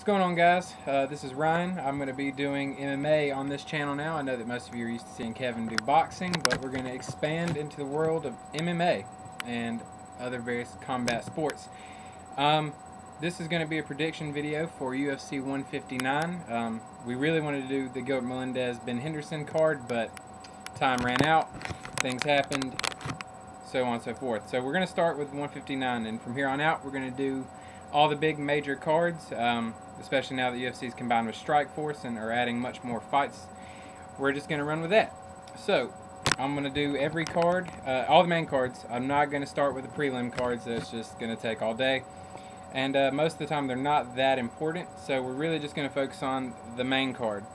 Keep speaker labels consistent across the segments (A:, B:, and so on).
A: going on, guys? This is Ryan. I'm going to be doing MMA on this channel now. I know that most of you are used to seeing Kevin do boxing, but we're going to expand into the world of MMA and other various combat sports. This is going to be a prediction video for UFC 159. We really wanted to do the Gilbert Melendez-Ben Henderson card, but time ran out, things happened, so on and so forth. So we're going to start with 159, and from here on out, we're going to do all the big major cards, especially now that UFC is combined with Strikeforce and are adding much more fights. We're just going to run with that. So I'm going to do every card, all the main cards. I'm not going to start with the prelim cards. That's just going to take all day. And most of the time they're not that important, so we're really just going to focus on the main card.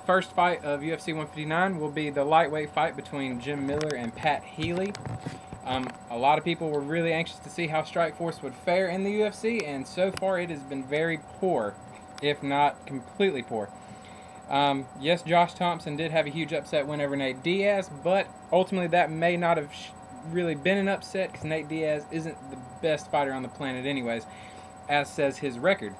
A: First fight of UFC 159 will be the lightweight fight between Jim Miller and Pat Healy. A lot of people were really anxious to see how Strikeforce would fare in the UFC, and so far it has been very poor, if not completely poor. Yes, Josh Thompson did have a huge upset win over Nate Diaz, but ultimately that may not have really been an upset because Nate Diaz isn't the best fighter on the planet anyways, as says his record.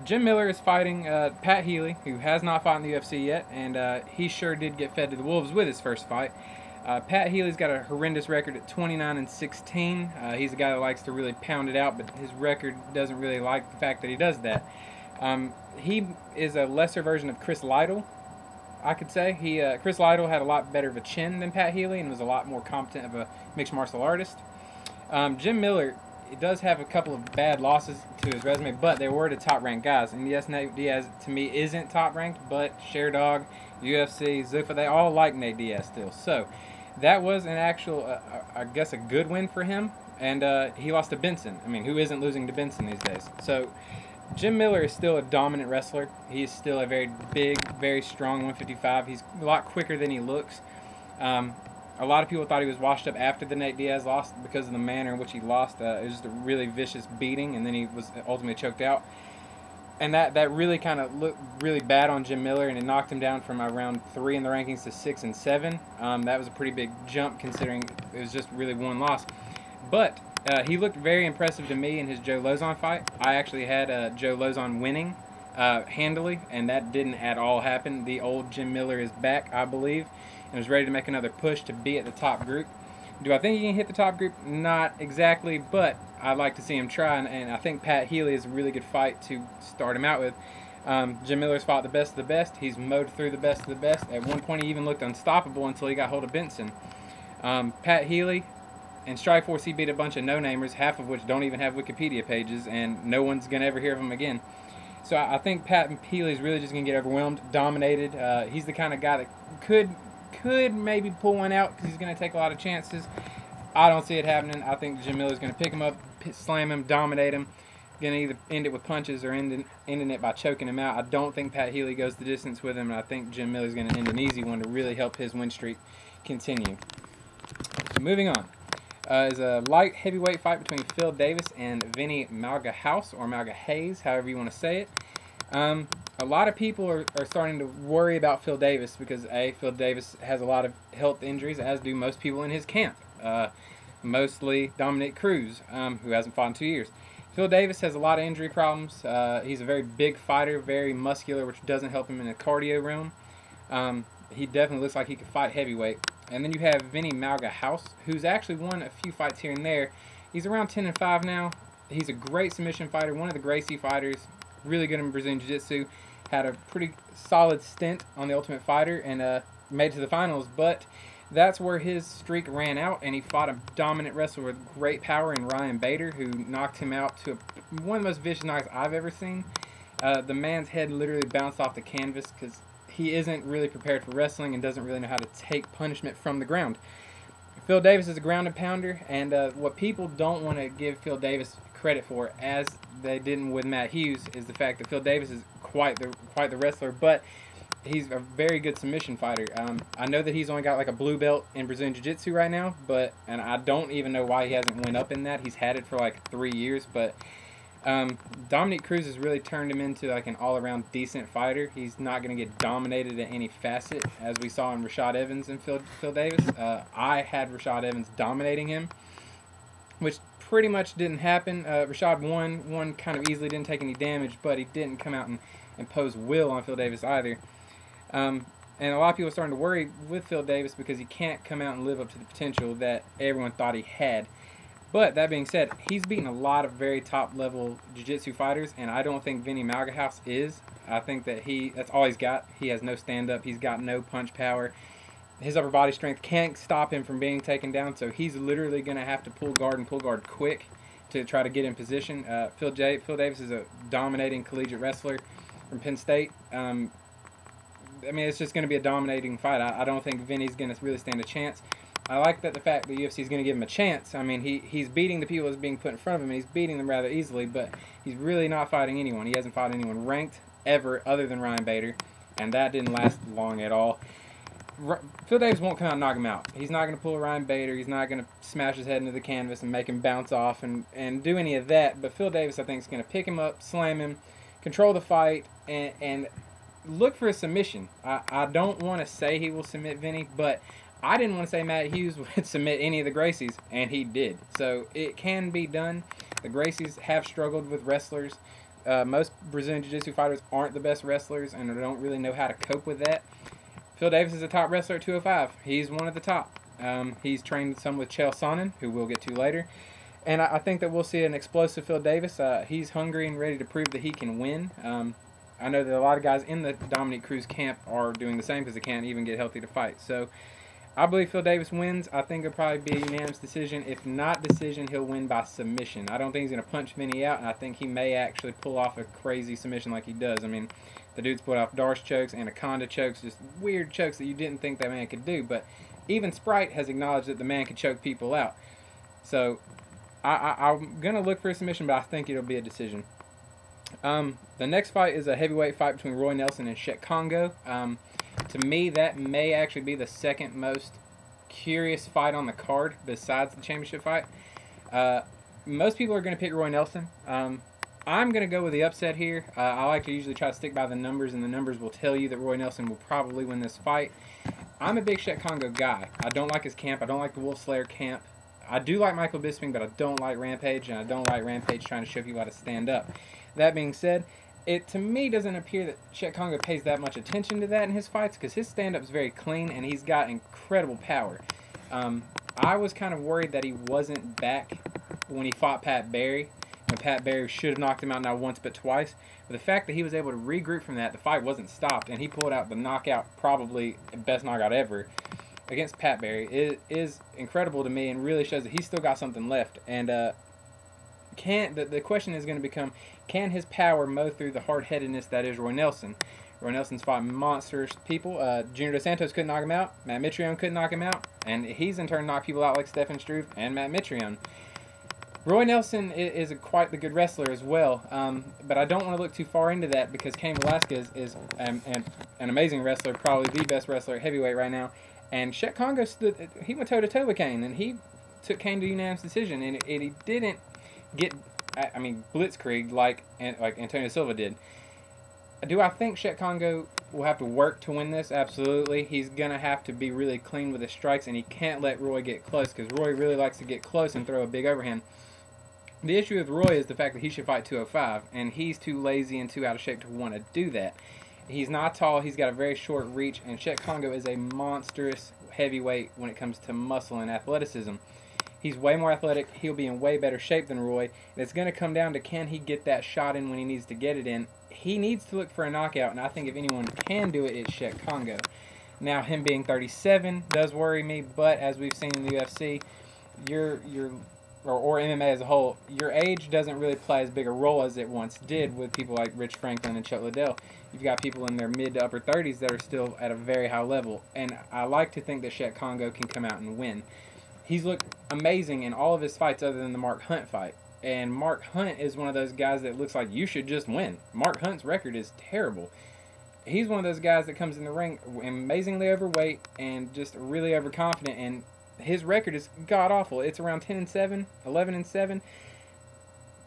A: Jim Miller is fighting Pat Healy, who has not fought in the UFC yet, and he sure did get fed to the wolves with his first fight. Pat Healy's got a horrendous record at 29-16. He's a guy that likes to really pound it out, but his record doesn't really like the fact that he does that. He is a lesser version of Chris Lytle, I could say. Chris Lytle had a lot better of a chin than Pat Healy and was a lot more competent of a mixed martial artist. Jim Miller, it does have a couple of bad losses to his resume, but they were the top-ranked guys. And yes, Nate Diaz, to me, isn't top-ranked, but Sherdog, UFC, Zuffa, they all like Nate Diaz still. So that was an actual, I guess, a good win for him. And he lost to Benson. I mean, who isn't losing to Benson these days? So Jim Miller is still a dominant wrestler. He's still a very big, very strong 155. He's a lot quicker than he looks. A lot of people thought he was washed up after the Nate Diaz loss because of the manner in which he lost. It was just a really vicious beating, and then he was ultimately choked out. And that really kind of looked really bad on Jim Miller, and it knocked him down from around 3 in the rankings to 6 and 7. That was a pretty big jump considering it was just really one loss. But he looked very impressive to me in his Joe Lauzon fight. I actually had Joe Lauzon winning handily, and that didn't at all happen. The old Jim Miller is back, I believe, and was ready to make another push to be at the top group. Do I think he can hit the top group? Not exactly, but I'd like to see him try, and I think Pat Healy is a really good fight to start him out with. Jim Miller's fought the best of the best. He's mowed through the best of the best. At one point, he even looked unstoppable until he got hold of Benson. Pat Healy and Strikeforce, he beat a bunch of no-namers, half of which don't even have Wikipedia pages, and no one's going to ever hear of him again. So I think Pat Healy's really just going to get overwhelmed, dominated. He's the kind of guy that could maybe pull one out because he's going to take a lot of chances. I don't see it happening. I think Jim Miller's going to pick him up, slam him, dominate him. Going to either end it with punches or ending it by choking him out. I don't think Pat Healy goes the distance with him, and I think Jim Miller's going to end an easy one to really help his win streak continue. Moving on. Is a light heavyweight fight between Phil Davis and Vinny Malgahouse, or Malgahayes, however you want to say it. A lot of people are starting to worry about Phil Davis because, A, Phil Davis has a lot of health injuries, as do most people in his camp. Mostly Dominic Cruz, who hasn't fought in 2 years. Phil Davis has a lot of injury problems. He's a very big fighter, very muscular, which doesn't help him in the cardio realm. He definitely looks like he could fight heavyweight. And then you have Vinny Malgahouse, who's actually won a few fights here and there. He's around 10-5 now. He's a great submission fighter, one of the Gracie fighters, really good in Brazilian Jiu-Jitsu. Had a pretty solid stint on The Ultimate Fighter and made it to the finals, but that's where his streak ran out, and he fought a dominant wrestler with great power in Ryan Bader, who knocked him out to one of the most vicious knocks I've ever seen. The man's head literally bounced off the canvas because he isn't really prepared for wrestling and doesn't really know how to take punishment from the ground. Phil Davis is a ground and pounder, and what people don't want to give Phil Davis credit for, as they didn't with Matt Hughes, is the fact that Phil Davis is quite the wrestler, but he's a very good submission fighter. I know that he's only got like a blue belt in Brazilian Jiu-Jitsu right now, and I don't even know why he hasn't went up in that. He's had it for like 3 years, but Dominic Cruz has really turned him into like an all-around decent fighter. He's not going to get dominated at any facet, as we saw in Rashad Evans and Phil Davis. I had Rashad Evans dominating him, which pretty much didn't happen. Rashad won kind of easily, didn't take any damage, but he didn't come out and impose will on Phil Davis either. And a lot of people are starting to worry with Phil Davis because he can't come out and live up to the potential that everyone thought he had. But that being said, he's beaten a lot of very top-level jiu-jitsu fighters, and I don't think Vinny Malgahouse is. I think that that's all he's got. He has no stand-up. He's got no punch power. His upper body strength can't stop him from being taken down, so he's literally going to have to pull guard and pull guard quick to try to get in position. Phil Davis is a dominating collegiate wrestler from Penn State. I mean, it's just going to be a dominating fight. I don't think Vinny's going to really stand a chance. I like the fact that UFC is going to give him a chance. I mean, he's beating the people that's being put in front of him, and he's beating them rather easily, but he's really not fighting anyone. He hasn't fought anyone ranked ever other than Ryan Bader, and that didn't last long at all. Phil Davis won't come out and knock him out. He's not going to pull a Ryan Bader. He's not going to smash his head into the canvas and make him bounce off and do any of that, but Phil Davis, I think, is going to pick him up, slam him, control the fight, and look for a submission. I don't want to say he will submit Vinny, but I didn't want to say Matt Hughes would submit any of the Gracies, and he did. So it can be done. The Gracies have struggled with wrestlers. Most Brazilian Jiu-Jitsu fighters aren't the best wrestlers and don't really know how to cope with that. Phil Davis is a top wrestler at 205. He's one of the top. He's trained some with Chael Sonnen, who we'll get to later. And I think that we'll see an explosive Phil Davis. He's hungry and ready to prove that he can win. I know that a lot of guys in the Dominique Cruz camp are doing the same because they can't even get healthy to fight. So I believe Phil Davis wins. I think it'll probably be a unanimous decision. If not decision, he'll win by submission. I don't think he's going to punch Vinny out, and I think he may actually pull off a crazy submission like he does. I mean, the dude's put off Darce chokes, Anaconda chokes, just weird chokes that you didn't think that man could do. But even Sprite has acknowledged that the man could choke people out. So I'm going to look for a submission, but I think it'll be a decision. The next fight is a heavyweight fight between Roy Nelson and Chet Congo. To me, that may actually be the second most curious fight on the card besides the championship fight. Most people are going to pick Roy Nelson. I'm going to go with the upset here. I like to usually try to stick by the numbers, and the numbers will tell you that Roy Nelson will probably win this fight. I'm a big Chet Congo guy. I don't like his camp. I don't like the Wolf Slayer camp. I do like Michael Bisping, but I don't like Rampage, and I don't like Rampage trying to show people how to stand up. That being said, it to me doesn't appear that Chet Congo pays that much attention to that in his fights because his stand-up is very clean and he's got incredible power. I was kind of worried that he wasn't back when he fought Pat Barry, when Pat Barry should have knocked him out not once but twice. But the fact that he was able to regroup from that, the fight wasn't stopped, and he pulled out the knockout, probably the best knockout ever, against Pat Barry. It is incredible to me and really shows that he's still got something left. And the question is going to become, can his power mow through the hard-headedness that is Roy Nelson? Roy Nelson's fought monstrous people. Junior Dos Santos couldn't knock him out. Matt Mitrione couldn't knock him out. And he's in turn knocked people out like Stefan Struve and Matt Mitrione. Roy Nelson is quite the good wrestler as well. But I don't want to look too far into that because Cain Velasquez is an amazing wrestler, probably the best wrestler at heavyweight right now. And Chet Congo he went toe-to-toe with Cain, and he took Cain to unanimous decision. And he didn't get, blitzkrieg like Antonio Silva did. Do I think Chet Congo will have to work to win this? Absolutely. He's going to have to be really clean with his strikes, and he can't let Roy get close because Roy really likes to get close and throw a big overhand. The issue with Roy is the fact that he should fight 205, and he's too lazy and too out of shape to want to do that. He's not tall. He's got a very short reach, and Chet Congo is a monstrous heavyweight when it comes to muscle and athleticism. He's way more athletic. He'll be in way better shape than Roy. And it's going to come down to can he get that shot in when he needs to get it in. He needs to look for a knockout, and I think if anyone can do it, it's Chet Congo. Now, him being 37 does worry me, but as we've seen in the UFC, or MMA as a whole, your age doesn't really play as big a role as it once did with people like Rich Franklin and Chuck Liddell. You've got people in their mid to upper 30s that are still at a very high level, and I like to think that Chet Congo can come out and win. He's looked amazing in all of his fights other than the Mark Hunt fight. And Mark Hunt is one of those guys that looks like you should just win. Mark Hunt's record is terrible. He's one of those guys that comes in the ring amazingly overweight and just really overconfident, and his record is god-awful. It's around 10-7, 11-7,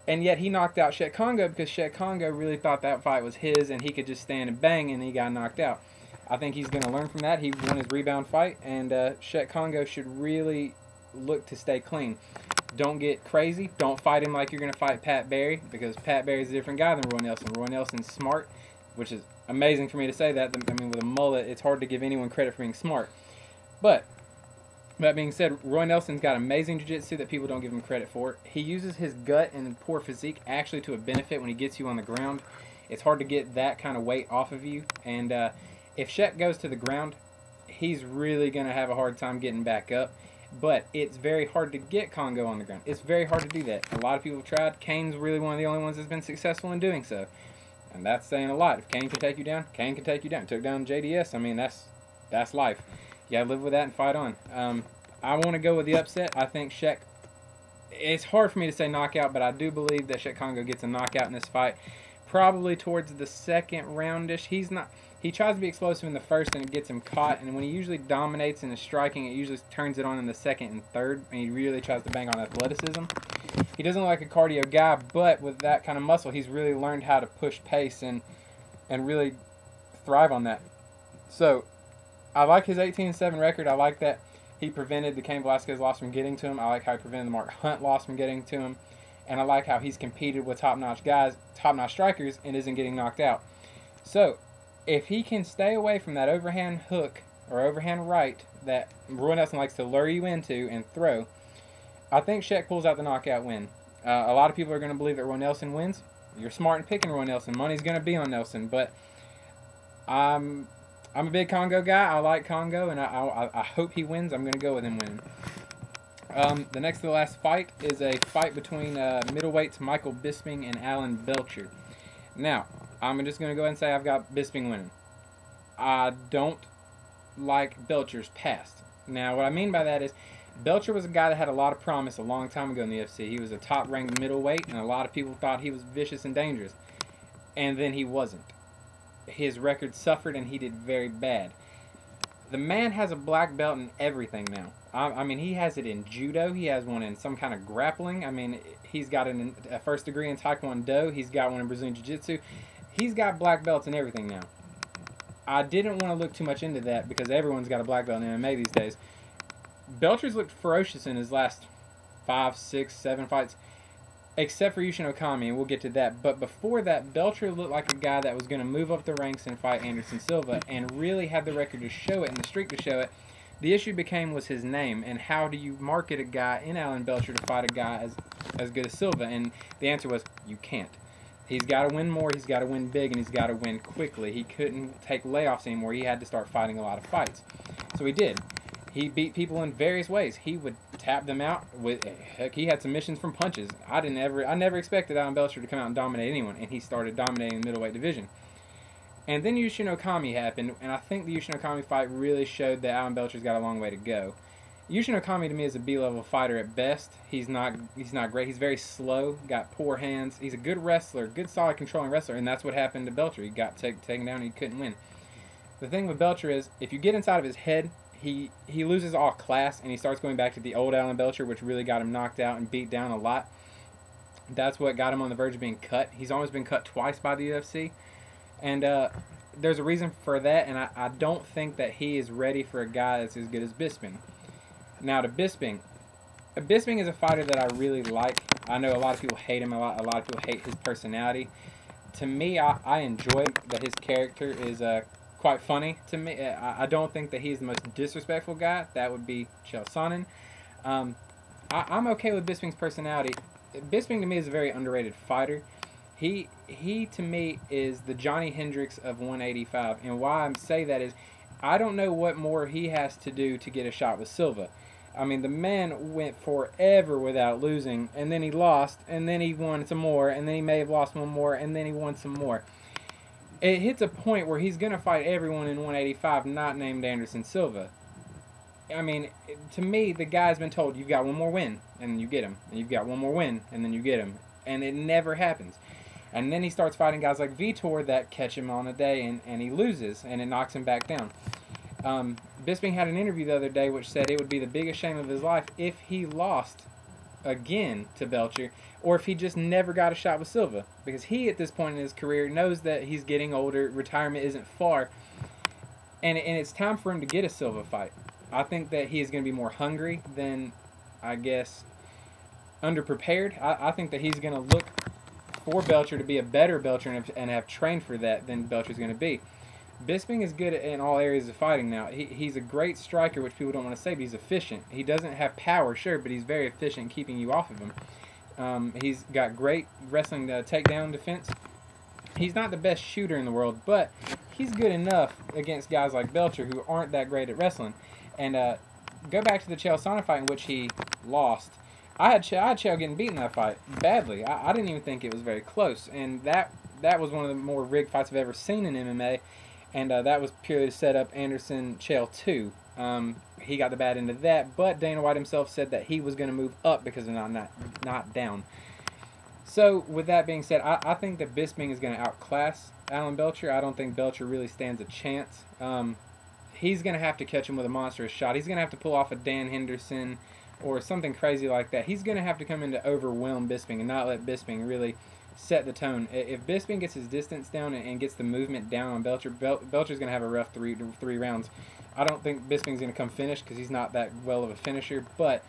A: and yet he knocked out Chet Congo because Chet Congo really thought that fight was his and he could just stand and bang, and he got knocked out. I think he's going to learn from that. He won his rebound fight, and Chet Congo should really look to stay clean. Don't get crazy. Don't fight him like you're going to fight Pat Barry, because Pat Barry's a different guy than Roy Nelson. Roy Nelson's smart, which is amazing for me to say that. I mean, with a mullet, it's hard to give anyone credit for being smart. But that being said, Roy Nelson's got amazing jiu-jitsu that people don't give him credit for. He uses his gut and poor physique actually to a benefit when he gets you on the ground. It's hard to get that kind of weight off of you. And if Shek goes to the ground, he's really going to have a hard time getting back up. But it's very hard to get Congo on the ground. It's very hard to do that. A lot of people have tried. Kane's really one of the only ones that's been successful in doing so. And that's saying a lot. If Kane can take you down, Kane can take you down. Took down JDS. I mean, that's life. You gotta live with that and fight on. I want to go with the upset. I think Shek... It's hard for me to say knockout, but I do believe that Shek Congo gets a knockout in this fight. Probably towards the second roundish. He tries to be explosive in the first and it gets him caught, and when he usually dominates in his striking, it usually turns it on in the second and third, and he really tries to bang on athleticism. He doesn't look like a cardio guy, but with that kind of muscle, he's really learned how to push pace and really thrive on that. So, I like his 18-7 record. I like that he prevented the Cain Velasquez loss from getting to him. I like how he prevented the Mark Hunt loss from getting to him. And I like how he's competed with top-notch guys, top-notch strikers, and isn't getting knocked out. So, if he can stay away from that overhand hook or overhand right that Roy Nelson likes to lure you into and throw, I think Shek pulls out the knockout win. A lot of people are going to believe that Roy Nelson wins. You're smart in picking Roy Nelson. Money's going to be on Nelson, but I'm a big Congo guy. I like Congo, and I hope he wins. I'm going to go with him winning. The next to the last fight is a fight between middleweights Michael Bisping and Alan Belcher. Now, I'm just going to go ahead and say I've got Bisping winning. I don't like Belcher's past. Now, what I mean by that is Belcher was a guy that had a lot of promise a long time ago in the UFC. He was a top-ranked middleweight, and a lot of people thought he was vicious and dangerous. And then he wasn't. His record suffered, and he did very bad. The man has a black belt in everything now. I mean, he has it in judo. He has one in some kind of grappling. I mean, he's got a first degree in Taekwondo. He's got one in Brazilian Jiu-Jitsu. He's got black belts in everything now. I didn't want to look too much into that because everyone's got a black belt in MMA these days. Belcher's looked ferocious in his last 5, 6, 7 fights, except for Yushin Okami, and we'll get to that. But before that, Belcher looked like a guy that was going to move up the ranks and fight Anderson Silva and really had the record to show it and the streak to show it. The issue was his name, and how do you market a guy in Alan Belcher to fight a guy as good as Silva? And the answer was, you can't. He's got to win more, he's got to win big, and he's got to win quickly. He couldn't take layoffs anymore. He had to start fighting a lot of fights. So he did. He beat people in various ways. He would tap them out with, heck, he had submissions from punches. I never expected Alan Belcher to come out and dominate anyone, and he started dominating the middleweight division. And then Yushin Okami happened, and I think the Yushin Okami fight really showed that Alan Belcher's got a long way to go. Yushin Okami to me is a B-level fighter at best. He's not great. He's very slow, got poor hands. He's a good wrestler, good solid controlling wrestler, and that's what happened to Belcher. He got taken down and he couldn't win. The thing with Belcher is, if you get inside of his head, he loses all class, and he starts going back to the old Alan Belcher, which really got him knocked out and beat down a lot. That's what got him on the verge of being cut. He's almost been cut twice by the UFC. And there's a reason for that, and I don't think that he is ready for a guy that's as good as Bisping. Now to Bisping. Bisping is a fighter that I really like. I know a lot of people hate him. A lot of people hate his personality. To me, I enjoy that his character is quite funny to me. I don't think that he's the most disrespectful guy. That would be Chael Sonnen. I'm okay with Bisping's personality. Bisping to me is a very underrated fighter. He to me is the Johnny Hendricks of 185, and why I say that is I don't know what more he has to do to get a shot with Silva. I mean, the man went forever without losing, and then he lost, and then he won some more, and then he may have lost one more, and then he won some more. It hits a point where he's going to fight everyone in 185 not named Anderson Silva. I mean, to me, the guy's been told, you've got one more win, and then you get him. And you've got one more win, and then you get him. And it never happens. And then he starts fighting guys like Vitor that catch him on a day, and he loses, and it knocks him back down. Bisping had an interview the other day which said it would be the biggest shame of his life if he lost again to Belcher, or if he just never got a shot with Silva. Because he, at this point in his career, knows that he's getting older, retirement isn't far, and it's time for him to get a Silva fight. I think that he is going to be more hungry than, I guess, underprepared. I think that he's going to look for Belcher to be a better Belcher and have trained for that than Belcher's going to be. Bisping is good in all areas of fighting now. He's a great striker, which people don't want to say, but he's efficient. He doesn't have power, sure, but he's very efficient in keeping you off of him. He's got great wrestling takedown defense. He's not the best shooter in the world, but he's good enough against guys like Belcher who aren't that great at wrestling. And go back to the Chael Sonnen fight in which he lost. I had Chael getting beaten that fight badly. I didn't even think it was very close, and that was one of the more rigged fights I've ever seen in MMA. And that was purely to set up Anderson Chael 2. He got the bad end of that, but Dana White himself said that he was going to move up because of not down. So, with that being said, I think that Bisping is going to outclass Alan Belcher. I don't think Belcher really stands a chance. He's going to have to catch him with a monstrous shot. He's going to have to pull off a Dan Henderson or something crazy like that. He's going to have to come in to overwhelm Bisping and not let Bisping really set the tone. If Bisping gets his distance down and gets the movement down on Belcher, Belcher's going to have a rough three rounds. I don't think Bisping's going to come finish because he's not that well of a finisher, but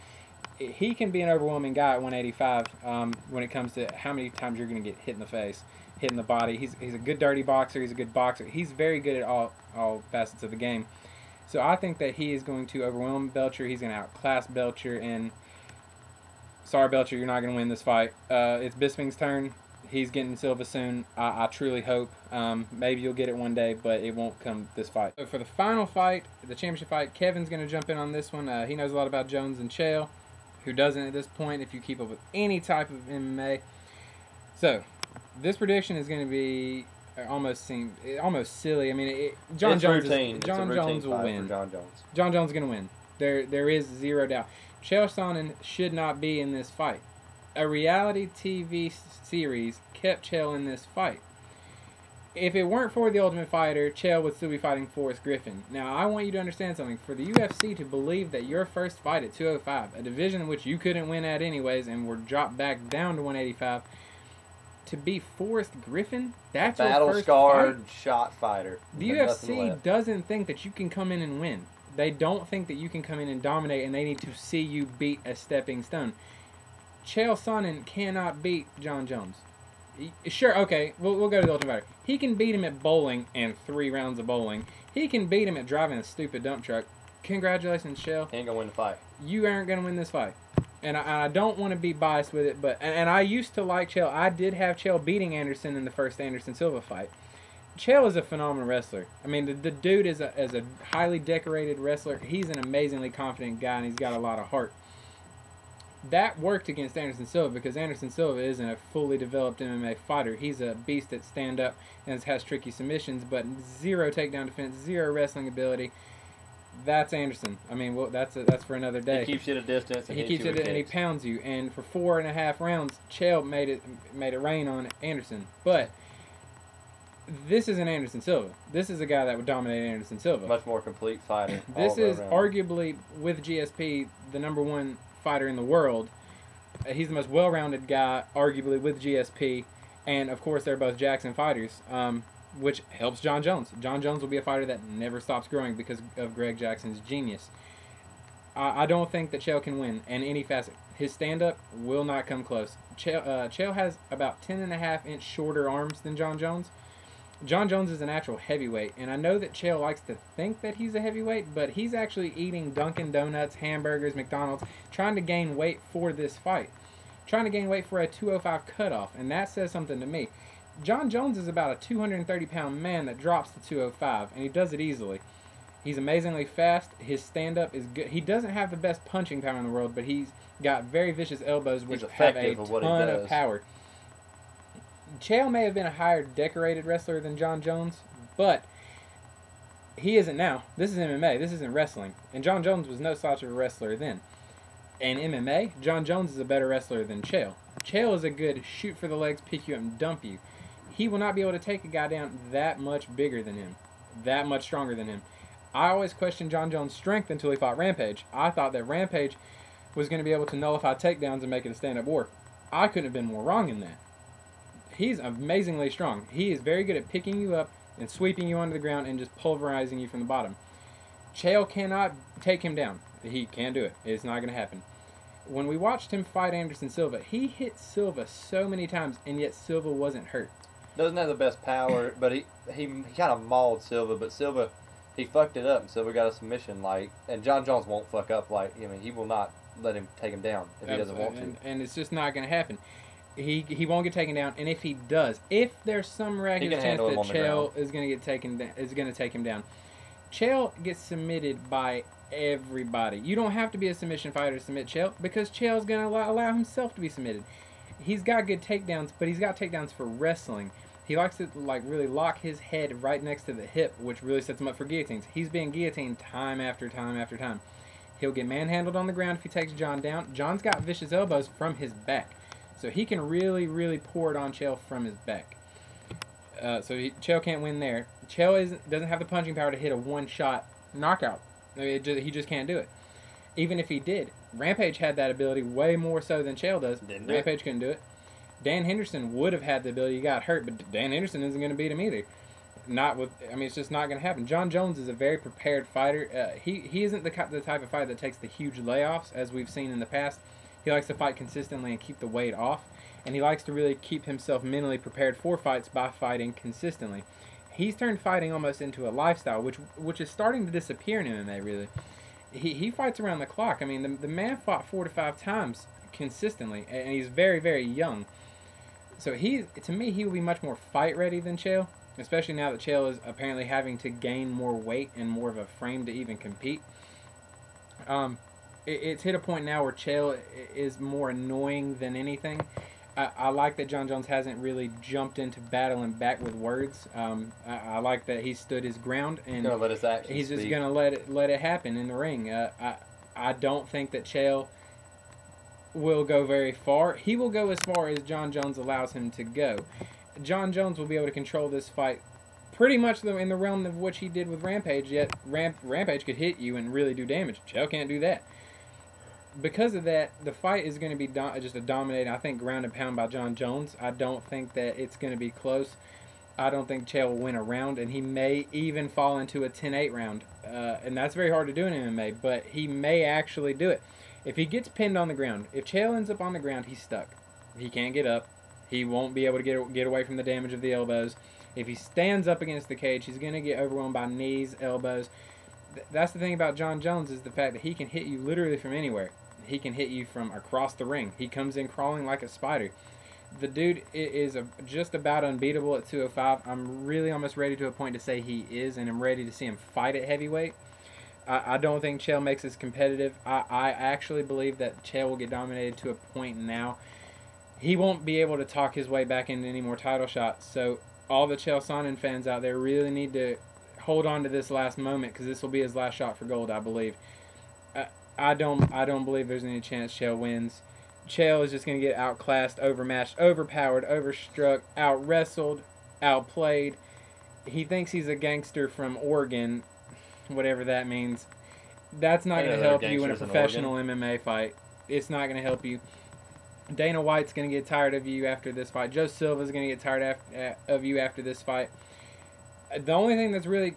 A: he can be an overwhelming guy at 185 when it comes to how many times you're going to get hit in the face, hit in the body. He's a good dirty boxer. He's a good boxer. He's very good at all facets of the game. So I think that he is going to overwhelm Belcher. He's going to outclass Belcher. And sorry, Belcher, you're not going to win this fight. It's Bisping's turn. He's getting Silva soon. I truly hope. Maybe you'll get it one day, but it won't come this fight. So for the final fight, the championship fight, Kevin's going to jump in on this one. He knows a lot about Jones and Chael. Who doesn't at this point if you keep up with any type of MMA. So, this prediction is going to be almost silly. I mean, John Jones will win. John Jones is going to win. There is zero doubt. Chael Sonnen should not be in this fight. A reality TV series kept Chael in this fight. If it weren't for The Ultimate Fighter, Chael would still be fighting Forrest Griffin. Now, I want you to understand something. For the UFC to believe that your first fight at 205, a division in which you couldn't win at anyways and were dropped back down to 185, to be Forrest Griffin, that's your first fight?
B: Battle-scarred shot fighter.
A: The UFC doesn't think that you can come in and win. They don't think that you can come in and dominate, and they need to see you beat a stepping stone. Chael Sonnen cannot beat John Jones. Sure, okay, we'll go to the Ultimate Fighter. He can beat him at bowling and 3 rounds of bowling. He can beat him at driving a stupid dump truck. Congratulations, Chael.
B: He ain't gonna win the fight.
A: You aren't gonna win this fight. And I don't want to be biased with it, but and I used to like Chael. I did have Chael beating Anderson in the first Anderson Silva fight. Chael is a phenomenal wrestler. I mean, the dude is a highly decorated wrestler. He's an amazingly confident guy, and he's got a lot of heart. That worked against Anderson Silva because Anderson Silva isn't a fully developed MMA fighter. He's a beast at stand-up and has tricky submissions, but zero takedown defense, zero wrestling ability. That's Anderson. I mean, well, that's for another day.
B: He keeps you at a distance. And
A: he keeps it, and he pounds you. And for 4.5 rounds, Chael made it rain on Anderson. But this isn't Anderson Silva. This is a guy that would dominate Anderson Silva.
B: Much more complete fighter.
A: This is arguably, with GSP, the #1 fighter in the world. He's the most well-rounded guy, arguably, with GSP. And, of course, they're both Jackson fighters, which helps John Jones. John Jones will be a fighter that never stops growing because of Greg Jackson's genius. I don't think that Chael can win in any facet. His stand-up will not come close. Chael has about 10.5-inch shorter arms than John Jones. John Jones is a natural heavyweight, and I know that Chael likes to think that he's a heavyweight, but he's actually eating Dunkin' Donuts, hamburgers, McDonald's, trying to gain weight for this fight. Trying to gain weight for a 205 cutoff, and that says something to me. John Jones is about a 230-pound man that drops to 205, and he does it easily. He's amazingly fast. His stand-up is good. He doesn't have the best punching power in the world, but he's got very vicious elbows, which have a ton of power. Chael may have been a higher decorated wrestler than John Jones, but he isn't now. This is MMA. This isn't wrestling. And John Jones was no slouch of a wrestler then. In MMA, John Jones is a better wrestler than Chael. Chael is a good shoot for the legs, pick you up, and dump you. He will not be able to take a guy down that much bigger than him, that much stronger than him. I always questioned John Jones' strength until he fought Rampage. I thought that Rampage was going to be able to nullify takedowns and make it a stand-up war. I couldn't have been more wrong in that. He's amazingly strong. He is very good at picking you up and sweeping you onto the ground and just pulverizing you from the bottom. Chael cannot take him down. He can't do it. It's not going to happen. When we watched him fight Anderson Silva, he hit Silva so many times, and yet Silva wasn't hurt.
B: Doesn't have the best power, but he kind of mauled Silva, but Silva, he fucked it up, and Silva got a submission, and John Jones won't fuck up, he will not let him take him down if he doesn't want to.
A: And it's just not going to happen. He won't get taken down, and if he does, if there's some miraculous chance that Chael is going to get taken down, is going to take him down. Chael gets submitted by everybody. You don't have to be a submission fighter to submit Chael, because Chael's going to allow himself to be submitted. He's got good takedowns, but he's got takedowns for wrestling. He likes to really lock his head right next to the hip, which really sets him up for guillotines. He's being guillotined time after time after time. He'll get manhandled on the ground if he takes John down. John's got vicious elbows from his back, so he can really pour it on Chael from his back. Chael can't win there. Chael doesn't have the punching power to hit a one-shot knockout. He just can't do it. Even if he did, Rampage had that ability way more so than Chael does. Rampage couldn't do it. Dan Henderson would have had the ability. He got hurt, but Dan Henderson isn't going to beat him either. It's just not going to happen. John Jones is a very prepared fighter. He isn't the type of fighter that takes the huge layoffs, as we've seen in the past. He likes to fight consistently and keep the weight off, and he likes to really keep himself mentally prepared for fights by fighting consistently. He's turned fighting almost into a lifestyle, which is starting to disappear in MMA, really. He fights around the clock. I mean, the man fought 4 to 5 times consistently, and he's very, very young. So to me, he will be much more fight ready than Chael, especially now that Chael is apparently having to gain more weight and more of a frame to even compete. It's hit a point now where Chael is more annoying than anything. I like that John Jones hasn't really jumped into battling back with words. I like that he stood his ground, and
B: gonna let his actions
A: he's just
B: speak.
A: going to let it happen in the ring. I don't think that Chael will go very far. He will go as far as John Jones allows him to go. John Jones will be able to control this fight pretty much in the realm of what he did with Rampage, yet Rampage could hit you and really do damage. Chael can't do that. Because of that, the fight is going to be just a dominating, I think, ground and pound by John Jones. I don't think that it's going to be close. I don't think Chael will win a round, and he may even fall into a 10-8 round. And that's very hard to do in MMA, but he may actually do it. If he gets pinned on the ground, if Chael ends up on the ground, he's stuck. He can't get up. He won't be able to get away from the damage of the elbows. If he stands up against the cage, he's going to get overwhelmed by knees, elbows. That's the thing about John Jones, is the fact that he can hit you literally from anywhere. He can hit you from across the ring. He comes in crawling like a spider. The dude is just about unbeatable at 205. I'm really almost ready to a point to say he is, and I'm ready to see him fight at heavyweight. I don't think Chael makes us competitive. I actually believe that Chael will get dominated to a point now. He won't be able to talk his way back into any more title shots. So all the Chael Sonnen fans out there really need to hold on to this last moment, because this will be his last shot for gold, I believe. I don't believe there's any chance Chael wins. Chael is just going to get outclassed, overmatched, overpowered, overstruck, out-wrestled, outplayed. He thinks he's a gangster from Oregon, whatever that means. That's not going to help you in a professional MMA fight. It's not going to help you. Dana White's going to get tired of you after this fight. Joe Silva's going to get tired of you after this fight. The only thing that's really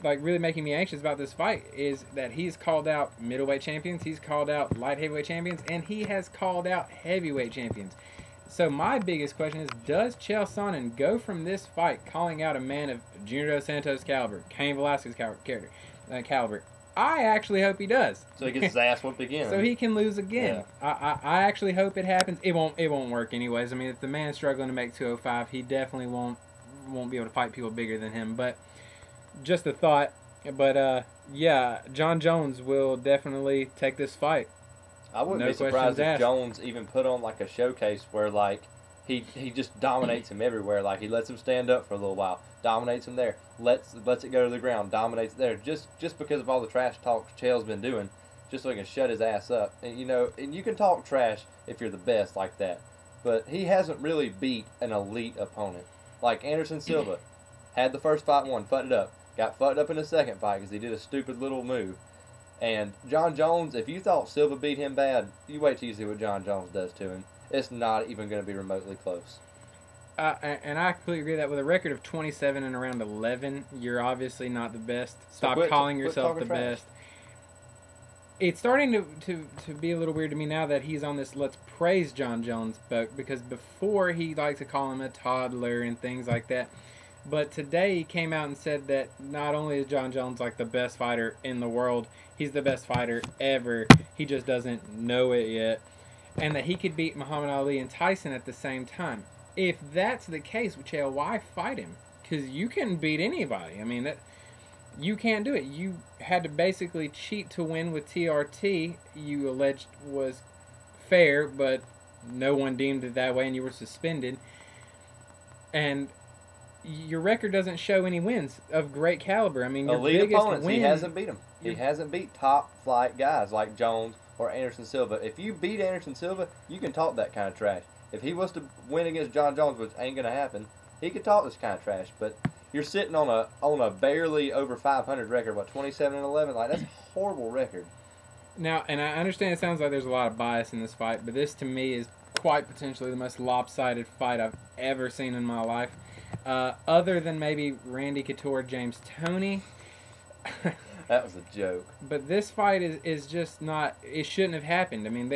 A: really making me anxious about this fight is that he's called out middleweight champions, he's called out light heavyweight champions, and he has called out heavyweight champions. So my biggest question is, does Chael Sonnen go from this fight calling out a man of Junior Dos Santos caliber, Cain Velasquez caliber? I actually hope he does.
B: So he gets his ass whooped again.
A: So he can lose again. Yeah. I actually hope it happens. It won't work anyways. I mean, if the man's struggling to make 205, he definitely won't be able to fight people bigger than him. But just a thought. But yeah, John Jones will definitely take this fight.
B: I wouldn't be surprised if Jones even put on like a showcase where he just dominates him everywhere. Like he lets him stand up for a little while, dominates him there, lets it go to the ground, dominates there. Just because of all the trash talk Chael's been doing, just so he can shut his ass up. And and you can talk trash if you're the best like that, but he hasn't really beat an elite opponent. Like Anderson Silva had the first fight won, fucked it up. Got fucked up in the second fight because he did a stupid little move. And John Jones, if you thought Silva beat him bad, you wait till you see what John Jones does to him. It's not even going to be remotely close.
A: And I completely agree that with a record of 27 and around 11, you're obviously not the best. Stop calling yourself the best. It's starting to be a little weird to me now that he's on this let's praise John Jones boat, because before he liked to call him a toddler and things like that. But today he came out and said that not only is John Jones like the best fighter in the world, he's the best fighter ever. He just doesn't know it yet. And that he could beat Muhammad Ali and Tyson at the same time. If that's the case, Chael, why fight him? Because you can beat anybody. I mean, you can't do it. You had to basically cheat to win with TRT, you alleged was fair, but no one deemed it that way, and you were suspended. And your record doesn't show any wins of great caliber. I mean, your
B: elite
A: biggest
B: opponents,
A: win,
B: he hasn't beat them. He hasn't beat top flight guys like Jones or Anderson Silva. If you beat Anderson Silva, you can talk that kind of trash. If he was to win against John Jones, which ain't gonna happen, he could talk this kind of trash. But you're sitting on a barely over 500 record, what, 27-11? Like, that's a horrible record.
A: Now, and I understand it sounds like there's a lot of bias in this fight, but this to me is quite potentially the most lopsided fight I've ever seen in my life. Other than maybe Randy Couture, James Toney.
B: That was a joke.
A: But this fight is just not, it shouldn't have happened. I mean,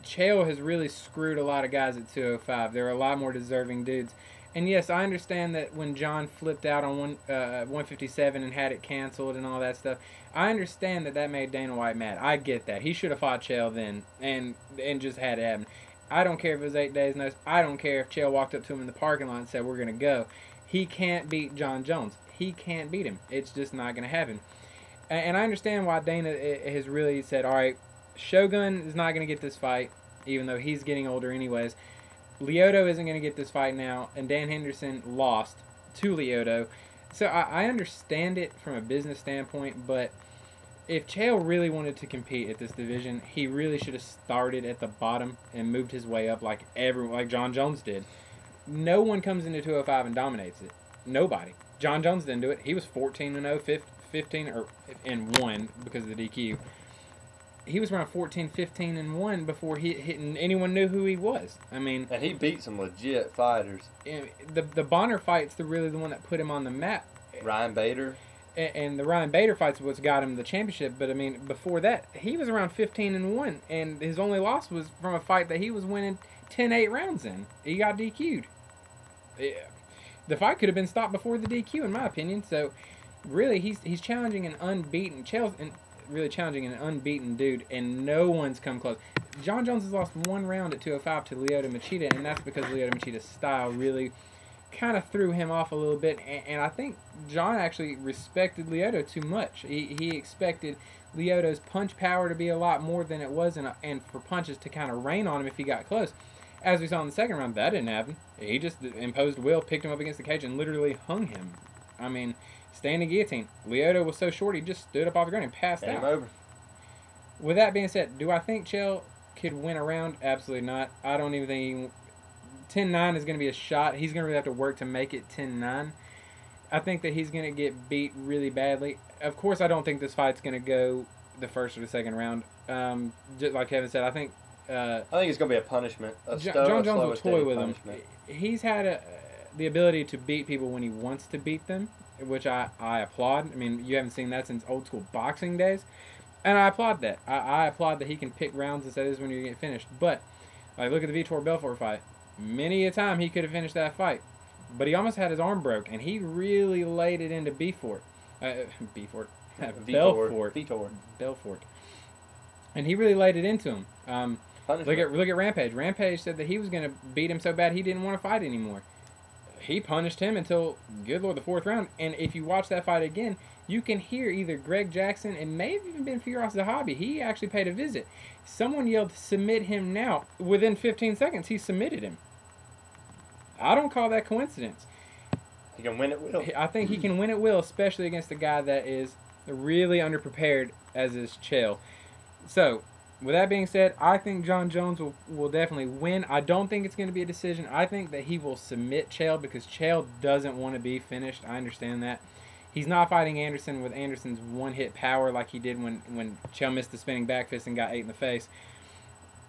A: Chael has really screwed a lot of guys at 205. There are a lot more deserving dudes. And yes, I understand that when John flipped out on 157 and had it canceled and all that stuff, I understand that made Dana White mad. I get that. He should have fought Chael then and just had it happen. I don't care if it was 8 days notice. I don't care if Chael walked up to him in the parking lot and said, we're going to go. He can't beat John Jones. He can't beat him. It's just not going to happen. And I understand why Dana has really said, all right, Shogun is not going to get this fight, even though he's getting older anyways. Lyoto isn't going to get this fight now, and Dan Henderson lost to Lyoto. So I understand it from a business standpoint, but if Chael really wanted to compete at this division, he really should have started at the bottom and moved his way up like John Jones did. No one comes into 205 and dominates it. Nobody. John Jones didn't do it. He was 14-0, 15-1 because of the DQ. He was around 14-15-1 before anyone knew who he was. I mean,
B: and he beat some legit fighters.
A: The Bonner fight's really the one that put him on the map.
B: Ryan Bader.
A: And the Ryan Bader fight's what's got him the championship. But I mean, before that, he was around 15-1, and his only loss was from a fight that he was winning 10-8 rounds in. He got DQ'd. Yeah. The fight could have been stopped before the DQ, in my opinion. So, really, he's challenging an unbeaten. Chael's really challenging an unbeaten dude, and no one's come close. John Jones has lost one round at 205 to Lyoto Machida, and that's because Lyoto Machida's style really kind of threw him off a little bit, and I think John actually respected Lyoto too much. He expected Lyoto's punch power to be a lot more than it was, and for punches to kind of rain on him if he got close. As we saw in the second round, that didn't happen. He just imposed will, picked him up against the cage, and literally hung him. I mean, standing guillotine. Lyoto was so short, he just stood up off the ground and passed out.
B: Over.
A: With that being said, do I think Chael could win a round? Absolutely not. I don't even think 10-9 is going to be a shot. He's going to really have to work to make it 10-9. I think that he's going to get beat really badly. Of course, I don't think this fight's going to go the first or the second round. Just like Kevin said, I think
B: it's going to be a punishment.
A: John Jones will toy with him. He's had the ability to beat people when he wants to beat them, which I applaud. I mean, you haven't seen that since old school boxing days, and I applaud that. I applaud that he can pick rounds and say this is when you get finished. But like, look at the Vitor Belfort fight. Many a time he could have finished that fight, but he almost had his arm broke, and he really laid it into Belfort. Belfort, and he really laid it into him. Look at Rampage. Rampage said that he was going to beat him so bad he didn't want to fight anymore. He punished him until, good Lord, the fourth round. And if you watch that fight again, you can hear either Greg Jackson, and may have even been Firas Zahabi. He actually paid a visit. Someone yelled, submit him now. Within 15 seconds, he submitted him. I don't call that coincidence.
B: He can win at will.
A: I think he can win at will, especially against a guy that is really underprepared as is Chael. So, with that being said, I think John Jones will definitely win. I don't think it's going to be a decision. I think that he will submit Chael because Chael doesn't want to be finished. I understand that. He's not fighting Anderson with Anderson's one-hit power like he did when Chael missed the spinning back fist and got 8 in the face.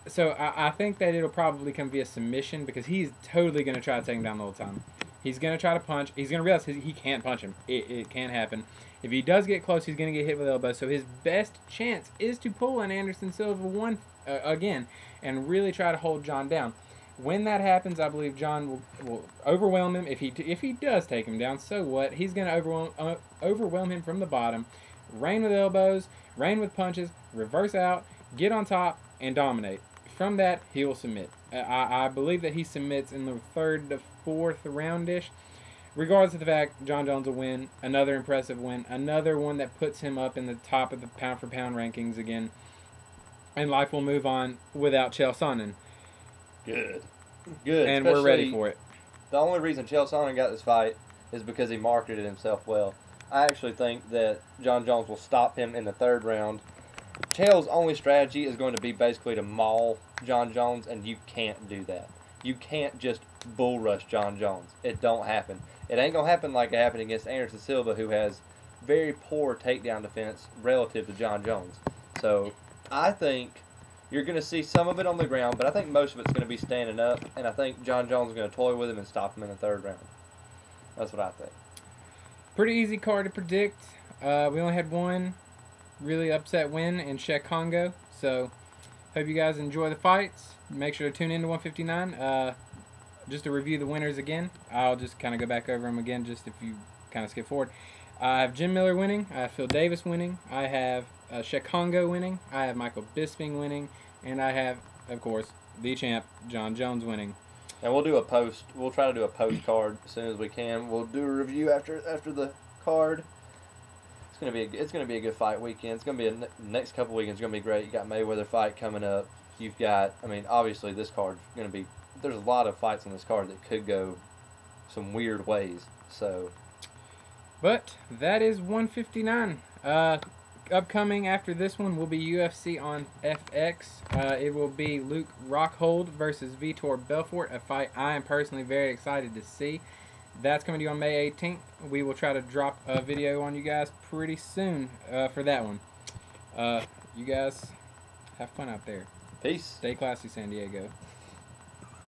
A: So I think that it'll probably come via submission because he's totally going to try to take him down the whole time. He's going to try to punch. He's going to realize he can't punch him. It can't happen. If he does get close, he's going to get hit with elbows. So his best chance is to pull an Anderson Silva one again and really try to hold John down. When that happens, I believe John will overwhelm him. If he does take him down, so what? He's going to overwhelm him from the bottom, rain with elbows, rain with punches, reverse out, get on top, and dominate. From that, he will submit. I believe that he submits in the 3rd to 4th round-ish. Regardless of the fact, John Jones will win. Another impressive win. Another one that puts him up in the top of the pound-for-pound rankings again. And life will move on without Chael Sonnen.
B: Good.
A: And we're ready for it.
B: The only reason Chael Sonnen got this fight is because he marketed himself well. I actually think that John Jones will stop him in the 3rd round. Chael's only strategy is going to be basically to maul John Jones, and you can't do that. You can't just bull rush John Jones. It don't happen. It ain't going to happen like it happened against Anderson Silva, who has very poor takedown defense relative to John Jones. So I think you're going to see some of it on the ground, but I think most of it's going to be standing up, and I think John Jones is going to toy with him and stop him in the 3rd round. That's what I think.
A: Pretty easy card to predict. We only had one really upset win in Czech Congo, so hope you guys enjoy the fights. Make sure to tune in to 159. Just to review the winners again, I'll just kind of go back over them again, just if you kind of skip forward. I have Jim Miller winning. I have Phil Davis winning. I have Czech Congo winning. I have Michael Bisping winning. And I have, of course, the champ, John Jones winning.
B: And we'll do a post. We'll try to do a post card as soon as we can. We'll do a review after the card. It's gonna be a good fight weekend. It's gonna be next couple weekends. Gonna be great. You got Mayweather fight coming up. You've got. I mean, obviously this card's gonna be. There's a lot of fights on this card that could go some weird ways. So.
A: But that is 159. Upcoming after this one will be UFC on FX. It will be Luke Rockhold versus Vitor Belfort, a fight I am personally very excited to see. That's coming to you on May 18th. We will try to drop a video on you guys pretty soon for that one. You guys have fun out there.
B: Peace.
A: Stay classy, San Diego.